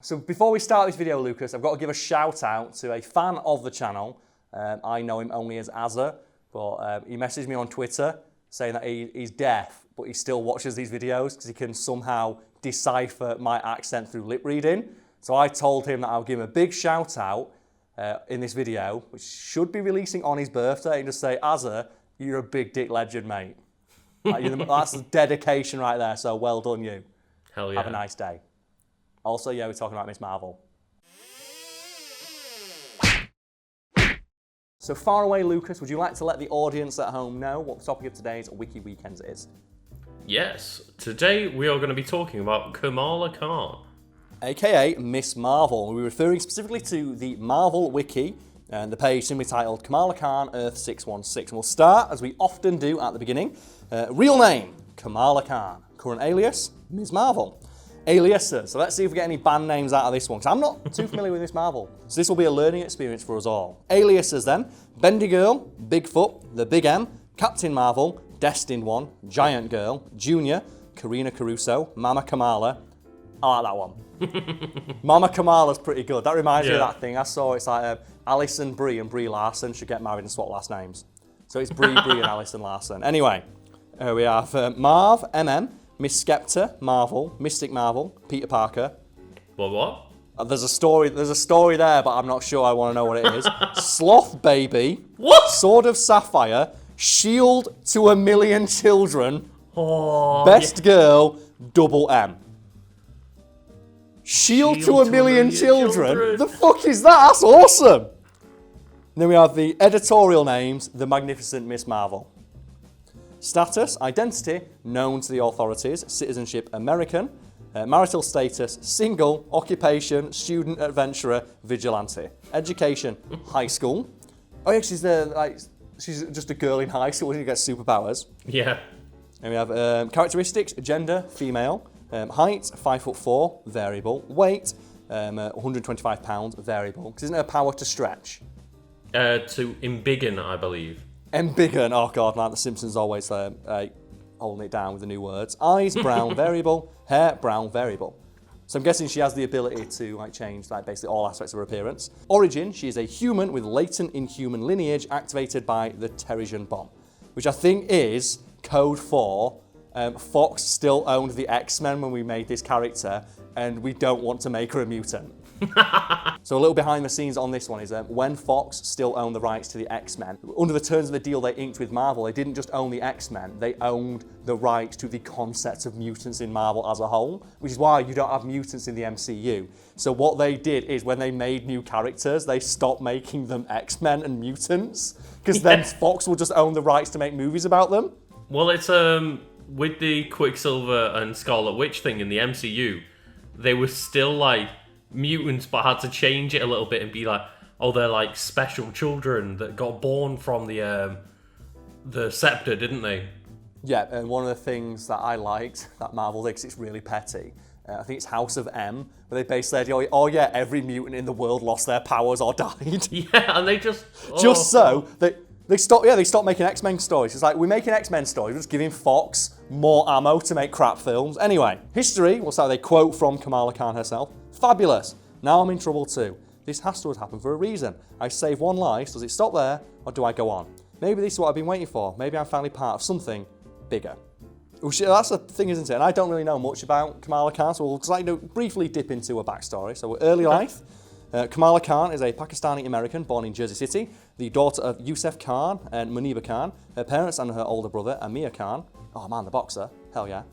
So before we start this video, Lucas, I've got to give a shout out to a fan of the channel. I know him only as Azza, but he messaged me on Twitter saying that he's deaf, but he still watches these videos because he can somehow decipher my accent through lip reading. So I told him that I'll give him a big shout out in this video, which should be releasing on his birthday, and just say, Azza, you're a big dick legend, mate. That's dedication right there, so well done you. Hell yeah. Have a nice day. Also, yeah, we're talking about Miss Marvel. So far away, Lucas, would you like to let the audience at home know what the topic of today's Wiki Weekends is? Yes, today we are going to be talking about Kamala Khan. AKA Miss Marvel. We're referring specifically to the Marvel Wiki and the page simply titled Kamala Khan Earth 616. And we'll start, as we often do at the beginning, real name, Kamala Khan. Current alias, Ms. Marvel. Aliases. So let's see if we get any band names out of this one, because I'm not too familiar with Miss Marvel. So this will be a learning experience for us all. Aliases then, Bendy Girl, Bigfoot, The Big M, Captain Marvel, Destined One, Giant Girl, Junior, Karina Caruso, Mama Kamala. I like that one. Mama Kamala's pretty good. That reminds me of that thing I saw. It's like Alison Brie and Brie Larson should get married and swap last names. So it's Brie, and Alison Larson. Anyway, here we have Marv, MM, Miss Skepta, Marvel, Mystic Marvel, Peter Parker. What? There's a story there, but I'm not sure I want to know what it is. Sloth Baby. What? Sword of Sapphire. Shield to 1,000,000 Children. Oh, Best Girl, Double M. Shield to 1,000,000 Children? The fuck is that? That's awesome. And then we have the editorial names, The Magnificent Miss Marvel. Status, identity, known to the authorities, citizenship, American, marital status, single, occupation, student, adventurer, vigilante. Education, high school. Oh yeah, she's just a girl in high school who gets superpowers. Yeah. And we have characteristics, gender, female, height, 5'4", variable, weight, 125 pounds, variable. Because isn't her power to stretch? To embiggen, I believe. Embiggen, oh god, like the Simpsons always holding it down with the new words. Eyes, brown, variable. Hair, brown, variable. So I'm guessing she has the ability to change basically all aspects of her appearance. Origin, she is a human with latent inhuman lineage activated by the Terrigen bomb, which I think is code for Fox still owned the X-Men when we made this character, and we don't want to make her a mutant. So a little behind the scenes on this one is when Fox still owned the rights to the X-Men, under the terms of the deal they inked with Marvel, they didn't just own the X-Men, they owned the rights to the concept of mutants in Marvel as a whole, which is why you don't have mutants in the MCU. So what they did is when they made new characters, they stopped making them X-Men and mutants, because then Fox will just own the rights to make movies about them. Well, it's with the Quicksilver and Scarlet Witch thing in the MCU, they were still mutants, but had to change it a little bit and be they're special children that got born from the scepter, didn't they? Yeah, and one of the things that I liked that Marvel did, 'cause it's really petty, I think it's House of M, where they basically said, oh yeah, every mutant in the world lost their powers or died. Yeah, and they just so they stopped making X-Men stories. It's like, we're making X-Men stories, we're just giving Fox more ammo to make crap films. Anyway, history, we'll start with a quote from Kamala Khan herself. Fabulous. Now I'm in trouble too. This has to have happened for a reason. I save one life. Does it stop there, or do I go on? Maybe this is what I've been waiting for. Maybe I'm finally part of something bigger. That's the thing, isn't it? And I don't really know much about Kamala Khan, so we'll just briefly dip into her backstory. So her early life. Kamala Khan is a Pakistani-American born in Jersey City, the daughter of Yusuf Khan and Muniba Khan. Her parents and her older brother, Amir Khan, oh man, the boxer, hell yeah,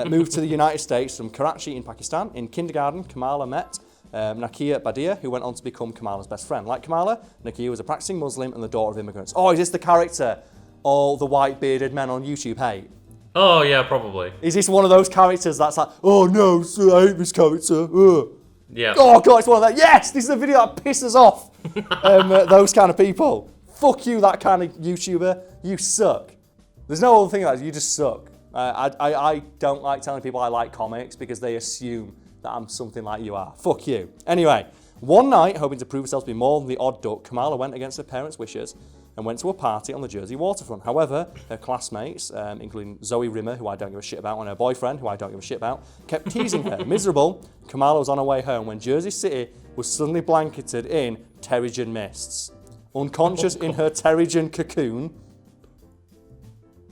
moved to the United States from Karachi in Pakistan. In kindergarten, Kamala met Nakia Badia, who went on to become Kamala's best friend. Like Kamala, Nakia was a practicing Muslim and the daughter of immigrants. Oh, is this the character all the white bearded men on YouTube hate? Oh yeah, probably. Is this one of those characters that's like, oh no, I hate this character, Yeah. Oh god, it's one of that. Yes, this is a video that pisses off those kind of people. Fuck you, that kind of YouTuber. You suck. There's no other thing like that. You just suck. I don't like telling people I like comics because they assume that I'm something like you are. Fuck you. Anyway, one night, hoping to prove herself to be more than the odd duck, Kamala went against her parents' wishes and went to a party on the Jersey waterfront. However, her classmates, including Zoe Rimmer, who I don't give a shit about, and her boyfriend, who I don't give a shit about, kept teasing her. Miserable, Kamala was on her way home when Jersey City was suddenly blanketed in terrigen mists. Unconscious in her terrigen cocoon,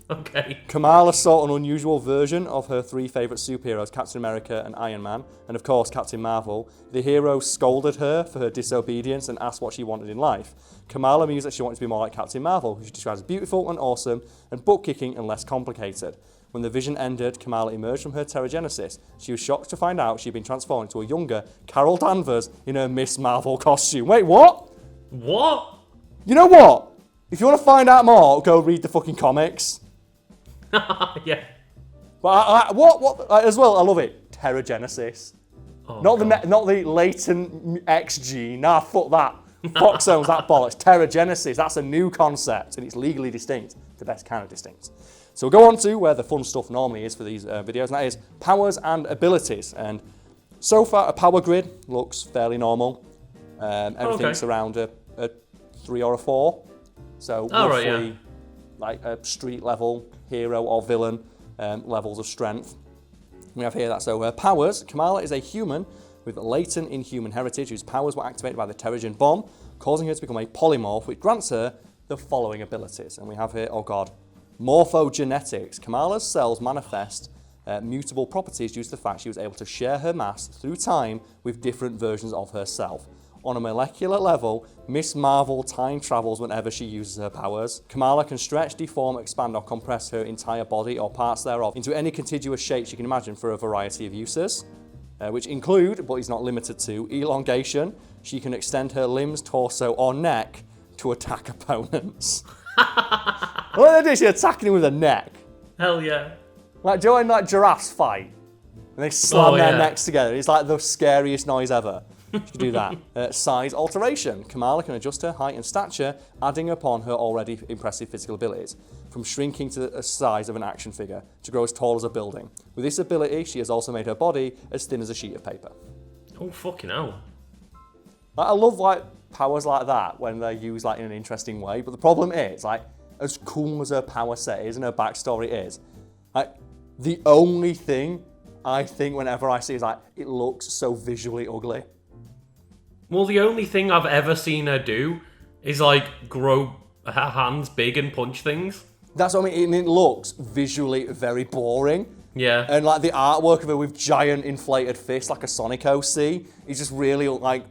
Okay. Kamala saw an unusual version of her three favourite superheroes, Captain America and Iron Man, and of course Captain Marvel. The hero scolded her for her disobedience and asked what she wanted in life. Kamala mused that she wanted to be more like Captain Marvel, who she describes as beautiful and awesome and butt-kicking and less complicated. When the vision ended, Kamala emerged from her terrigenesis. She was shocked to find out she'd been transformed into a younger Carol Danvers in her Miss Marvel costume. Wait, what? What? You know what? If you want to find out more, go read the fucking comics. Yeah. But as well, I love it. Terrigenesis. Oh, Not God. not the latent X gene. Nah, fuck that. Fox owns that bollocks. Terrigenesis. That's a new concept, and it's legally distinct. The best kind of distinct. So we'll go on to where the fun stuff normally is for these videos, and that is powers and abilities. And so far, a power grid looks fairly normal. Everything's around a 3 or a 4. So roughly like a street level hero or villain levels of strength. We have here that. So powers. Kamala is a human with latent inhuman heritage whose powers were activated by the Terrigen bomb, causing her to become a polymorph, which grants her the following abilities. And we have here, oh god, morphogenetics. Kamala's cells manifest mutable properties due to the fact she was able to share her mass through time with different versions of herself. On a molecular level, Miss Marvel time travels whenever she uses her powers. Kamala can stretch, deform, expand, or compress her entire body or parts thereof into any contiguous shape she can imagine for a variety of uses, which include, but is not limited to, elongation. She can extend her limbs, torso, or neck to attack opponents. What is she attacking him with her neck? Hell yeah. Like, do you know when like giraffes fight? And they slam their necks together. It's like the scariest noise ever. She can do that. Size alteration. Kamala can adjust her height and stature, adding upon her already impressive physical abilities, from shrinking to the size of an action figure to grow as tall as a building. With this ability, she has also made her body as thin as a sheet of paper. Oh, fucking hell. Like, I love like powers like that when they're used like in an interesting way, but the problem is, like, as cool as her power set is and her backstory is, like, the only thing I think whenever I see is like, it looks so visually ugly. Well, the only thing I've ever seen her do is like grow her hands big and punch things. That's what I mean. It looks visually very boring. Yeah. And like the artwork of her with giant inflated fists, like a Sonic OC, is just really like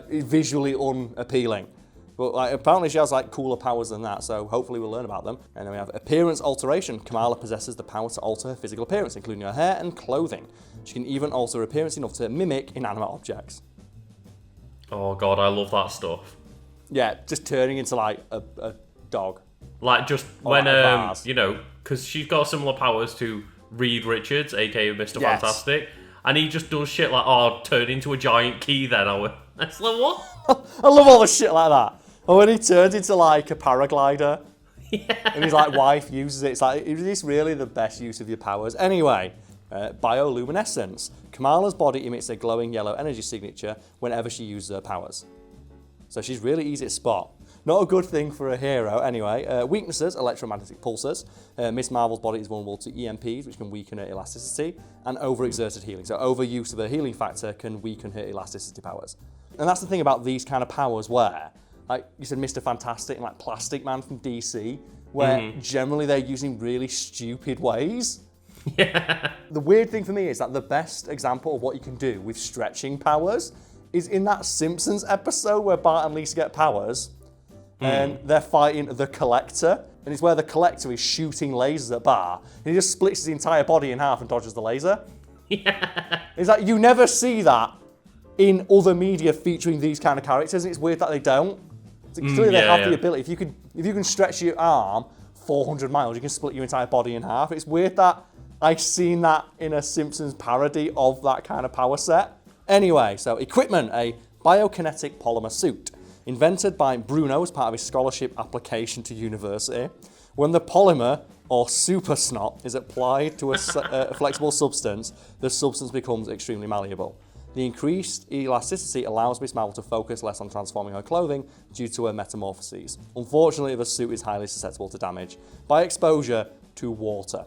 visually unappealing. But like apparently she has like cooler powers than that, so hopefully we'll learn about them. And then we have appearance alteration. Kamala possesses the power to alter her physical appearance, including her hair and clothing. She can even alter her appearance enough to mimic inanimate objects. Oh god, I love that stuff. Yeah, just turning into like a dog. Like just when you know, because she's got similar powers to Reed Richards, aka Mr. Yes. Fantastic, and he just does shit like, oh, turn into a giant key then. It's like, what? I love all the shit like that. Or when he turns into like a paraglider, and his like wife uses it, it's like, is this really the best use of your powers? Anyway, bioluminescence. Kamala's body emits a glowing yellow energy signature whenever she uses her powers. So she's really easy to spot. Not a good thing for a hero, anyway. Weaknesses, electromagnetic pulses. Miss Marvel's body is vulnerable to EMPs, which can weaken her elasticity, and overexerted healing. So overuse of her healing factor can weaken her elasticity powers. And that's the thing about these kind of powers where, like you said, Mr. Fantastic and like Plastic Man from DC, where generally they're using really stupid ways. Yeah. The weird thing for me is that the best example of what you can do with stretching powers is in that Simpsons episode where Bart and Lisa get powers, and they're fighting the Collector, and it's where the Collector is shooting lasers at Bart, and he just splits his entire body in half and dodges the laser. Yeah. It's like, you never see that in other media featuring these kind of characters, and it's weird that they don't. Clearly they have the ability. If you can stretch your arm 400 miles, you can split your entire body in half. It's weird that I've seen that in a Simpsons parody of that kind of power set. Anyway, so equipment, a biokinetic polymer suit. Invented by Bruno as part of his scholarship application to university. When the polymer, or super snot, is applied to a flexible substance, the substance becomes extremely malleable. The increased elasticity allows Miss Marvel to focus less on transforming her clothing due to her metamorphoses. Unfortunately, the suit is highly susceptible to damage by exposure to water.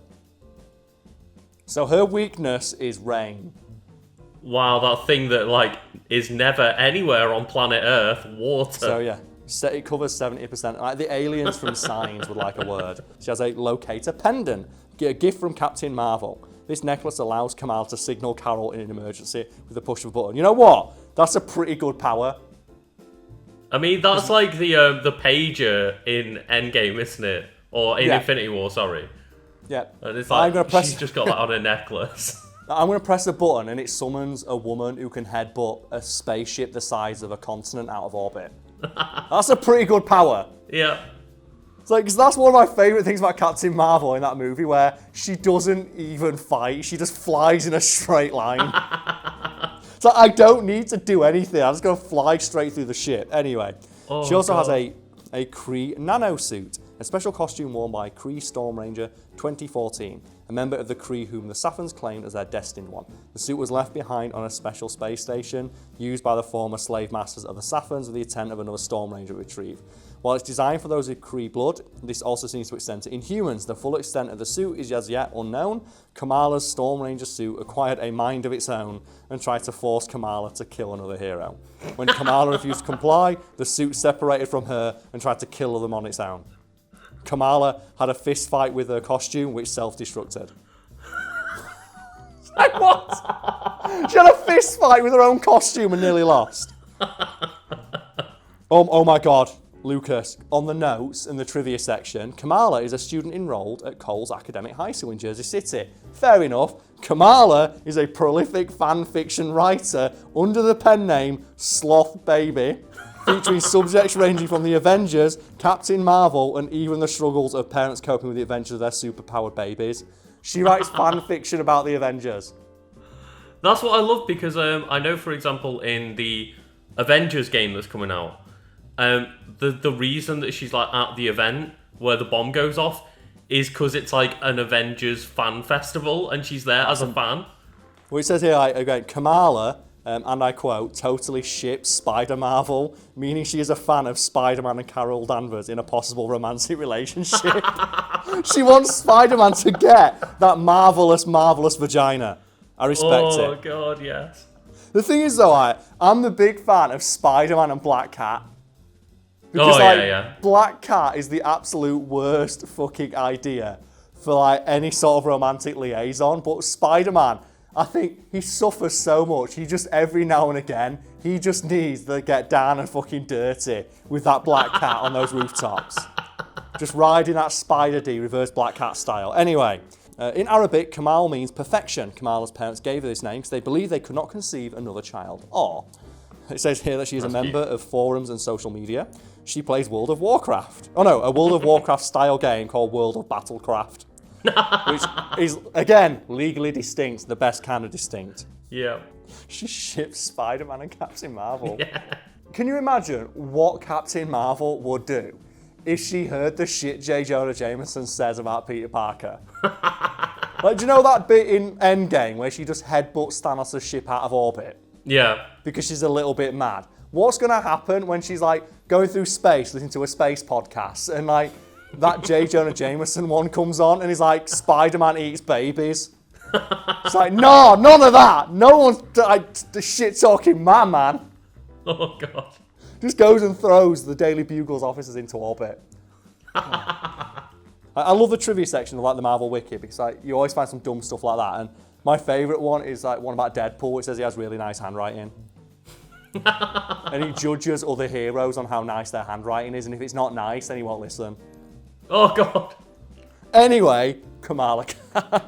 So her weakness is rain. Wow, that thing that, like, is never anywhere on planet Earth, water. So yeah, it covers 70%. Like the aliens from Signs would like a word. She has a locator pendant, a gift from Captain Marvel. This necklace allows Kamala to signal Karl in an emergency with the push of a button. You know what? That's a pretty good power. I mean, that's like the pager in Endgame, isn't it? Or in Infinity War, sorry. Yeah. And it's like, she's just got that on her necklace. I'm going to press a button and it summons a woman who can headbutt a spaceship the size of a continent out of orbit. That's a pretty good power. Yeah. It's like, 'cause that's one of my favourite things about Captain Marvel in that movie, where she doesn't even fight, she just flies in a straight line. It's like, I don't need to do anything, I'm just going to fly straight through the ship. Anyway, she also has a Kree nano suit, a special costume worn by Kree Storm Ranger 2014, a member of the Kree whom the Saffins claimed as their destined one. The suit was left behind on a special space station used by the former slave masters of the Saffins with the intent of another Storm Ranger retrieve. While it's designed for those with Kree blood, this also seems to extend to Inhumans. The full extent of the suit is as yet unknown. Kamala's Storm Ranger suit acquired a mind of its own and tried to force Kamala to kill another hero. When Kamala refused to comply, the suit separated from her and tried to kill them on its own. Kamala had a fist fight with her costume, which self-destructed. Like what? She had a fist fight with her own costume and nearly lost. Oh my God. Lucas, on the notes in the trivia section, Kamala is a student enrolled at Cole's Academic High School in Jersey City. Fair enough. Kamala is a prolific fan fiction writer under the pen name Sloth Baby, featuring subjects ranging from the Avengers, Captain Marvel, and even the struggles of parents coping with the adventures of their superpowered babies. She writes fan fiction about the Avengers. That's what I love, because I know, for example, in the Avengers game that's coming out, the reason that she's like at the event where the bomb goes off is because it's like an Avengers fan festival and she's there as a fan. Well, it says here, again, Kamala, and I quote, totally ships Spider-Marvel, meaning she is a fan of Spider-Man and Carol Danvers in a possible romantic relationship. She wants Spider-Man to get that marvelous vagina. I respect it. Oh, God, yes. The thing is, though, I'm the big fan of Spider-Man and Black Cat. Because, Black Cat is the absolute worst fucking idea for, like, any sort of romantic liaison. But Spider-Man, I think he suffers so much. He just, every now and again, he just needs to get down and fucking dirty with that Black Cat on those rooftops. Just riding that Spider-D reverse Black Cat style. Anyway, in Arabic, Kamal means perfection. Kamala's parents gave her this name because they believed they could not conceive another child. Or, it says here that she is a member of forums and social media. She plays World of Warcraft. Oh no, a World of Warcraft style game called World of Battlecraft. Which is, again, legally distinct, the best kind of distinct. Yeah. She ships Spider-Man and Captain Marvel. Yeah. Can you imagine what Captain Marvel would do if she heard the shit J. Jonah Jameson says about Peter Parker? Like, do you know that bit in Endgame where she just headbutts Thanos' ship out of orbit? Yeah. Because she's a little bit mad. What's going to happen when she's like going through space, listening to a space podcast, and like that J. Jonah Jameson one comes on and he's like, Spider-Man eats babies. It's like, no, none of that. No one's like, the shit talking man. Oh, God. Just goes and throws the Daily Bugle's officers into orbit. I love the trivia section of like the Marvel Wiki because like you always find some dumb stuff like that. And my favourite one is like one about Deadpool, which says he has really nice handwriting. And he judges other heroes on how nice their handwriting is, and if it's not nice, then he won't listen. Oh, God. Anyway, Kamala Khan.